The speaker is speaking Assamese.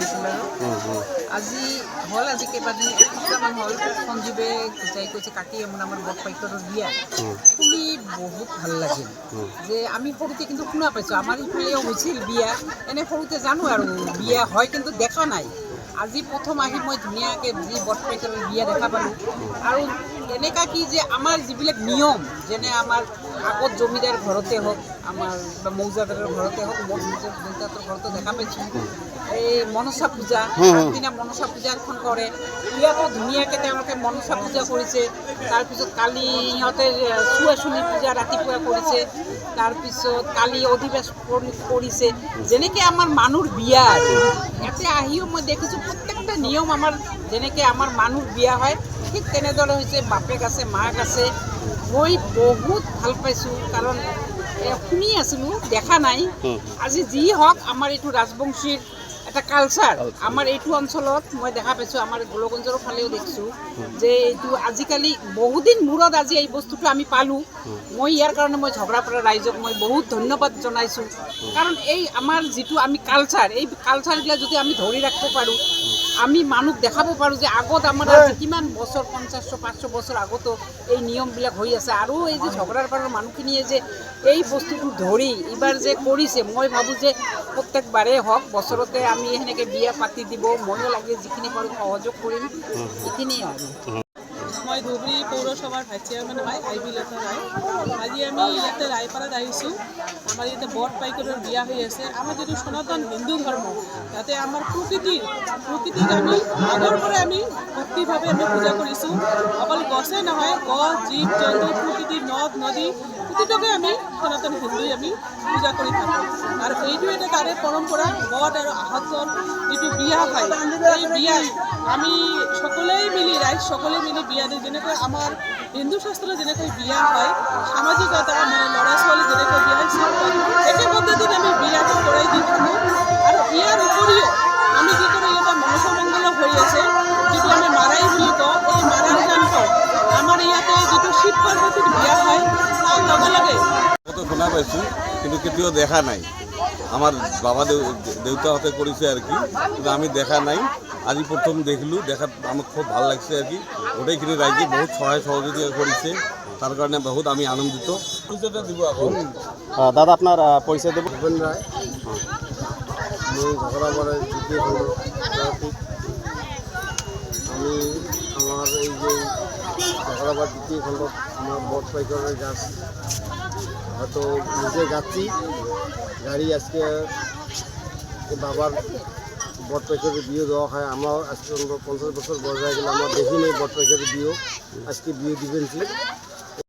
হৈছিল আৰু আজি হ'ল আজি কেইবাদিন এসপ্তাহমান হ'ল সঞ্জীৱে যাই কৈছে কাকি আমাৰ বৰপাইকৰৰ বিয়া শুনি বহুত ভাল লাগিল যে আমি সৰুতে কিন্তু শুনা পাইছোঁ আমাৰ ইফালেও হৈছিল বিয়া এনে সৰুতে জানো আৰু বিয়া হয় কিন্তু দেখা নাই আজি প্ৰথম আহি মই ধুনীয়াকৈ যি বৰপাইকৰৰ বিয়া দেখা পালোঁ আৰু এনেকুৱা কি যে আমাৰ যিবিলাক নিয়ম যেনে আমাৰ আগত জমিদাৰ ঘৰতে হওক আমাৰ বা মৌজাদাৰৰ ঘৰতে হওক মোৰ নিজৰ দেউতাহঁতৰ ঘৰতো দেখা পাইছোঁ এই মনসা পূজা আগদিনা মনসা পূজা এখন কৰে ইয়াতো ধুনীয়াকৈ তেওঁলোকে মনসা পূজা কৰিছে তাৰপিছত কালি সিহঁতে চুৱাচুনি পূজা ৰাতিপুৱা কৰিছে তাৰপিছত কালি অধিৱেশন কৰিছে যেনেকৈ আমাৰ মানুহৰ বিয়া আৰু ইয়াতে আহিও মই দেখিছোঁ প্ৰত্যেকটা নিয়ম আমাৰ যেনেকৈ আমাৰ মানুহৰ বিয়া হয় ঠিক তেনেদৰে হৈছে বাপেক আছে মাক আছে মই বহুত ভাল পাইছোঁ কাৰণ শুনি আছিলোঁ দেখা নাই আজি যি হওক আমাৰ এইটো ৰাজবংশীৰ এটা কালচাৰ আমাৰ এইটো অঞ্চলত মই দেখা পাইছোঁ আমাৰ গোলগঞ্জৰ ফালেও দেখিছোঁ যে এইটো আজিকালি বহুদিন মূৰত আজি এই বস্তুটো আমি পালোঁ মই ইয়াৰ কাৰণে মই ঝগৰাপাৰা ৰাইজক মই বহুত ধন্যবাদ জনাইছোঁ কাৰণ এই আমাৰ যিটো আমি কালচাৰ এই কালচাৰবিলাক যদি আমি ধৰি ৰাখিব পাৰোঁ আমি মানুহক দেখাব পাৰোঁ যে আগত আমাৰ আজি কিমান বছৰ ৫০০-৫০০ বছৰ আগতো এই নিয়মবিলাক হৈ আছে আৰু এই যে ঝগৰাপাৰাৰ মানুহখিনিয়ে যে এই বস্তুটো ধৰি এইবাৰ যে কৰিছে মই ভাবোঁ যে প্ৰত্যেকবাৰেই হওক বছৰতে আমি সেনেকৈ বিয়া পাতি দিব ময়ো লাগে যিখিনি পাৰোঁ সহযোগ কৰিম এইখিনিয়ে আৰু মই ধুবুৰী পৌৰসভাৰ ভাইচ চেয়াৰমেন হয় আইবি লতা ৰায় আজি আমি ইয়াতে ৰায়পাৰাত আহিছোঁ আমাৰ ইয়াতে বৰপাইকৰৰ বিয়া হৈ আছে আমাৰ যিটো সনাতন হিন্দু ধৰ্ম তাতে আমাৰ প্ৰকৃতিক আমি আগৰ পৰাই আমি ভক্তিভাৱে আমি পূজা কৰিছোঁ অকল গছে নহয় গছ জীৱ জন্তু প্ৰকৃতি নদ নদী প্ৰতিটোকে আমি সনাতন হিন্দুই আমি পূজা কৰি থাকোঁ আৰু এইটো এটা তাৰে পৰম্পৰা বট আৰু আহতৰ যিটো বিয়া হয় এই বিয়াত আমি সকলোৱে মিলি ৰাইজ সকলোৱে মিলি বিয়া দিওঁ যেনেকৈ আমাৰ হিন্দু শাস্ত্ৰত যেনেকৈ বিয়া হয় সামাজিকতা মানে ল'ৰা ছোৱালী যেনেকৈ বিয়া হয় একে পদ্ধতিত আমি বিয়াটো কৰাই দি থাকোঁ আৰু ইয়াৰ উপৰিও আমি কি কৰোঁ ইয়াতে মনসা মংগল হৈ আছে যিটো আমি মাৰাই বুলি কওঁ এই মাৰাৰ যন্ত্ৰ আমাৰ ইয়াতে যিটো শিৱ পাৰ্বতীৰ বিয়া হয় তাৰ লগে লগে শুনা পাইছোঁ কিন্তু কেতিয়াও দেখা নাই আমাৰ বাবা দেউতাহঁতে কৰিছে আর কি কিন্তু আমি দেখা নাই আজি প্রথম দেখলু দেখাত আমার খুব ভালো লাগছে আর কি গোটেইখিনি রাইজে বহুত সহায় সহযোগিতা করেছে তার কারণে বহুত আমি আনন্দিত পরিচয়টা দিব এখন দাদা আপনার পরিচয় দেব ভূপেন রায় মই ঝগড়াপাড়ার দ্বিতীয় খণ্ড আমি আমার এই যে ঝগড়াপাড়ার দ্বিতীয় খণ্ড আমার বরপাইকরের গাছ হয়তো নিজে যাচ্ছি গাড়ি আজকে বাবার বরপাইকরের বিয়ে দেওয়া হয় আমার আজকে 50 বছর বয়স হয়ে গেলে আমার দেখি নেই বরপাইকরের বিয়ে আজকে বিয়ে দিবেন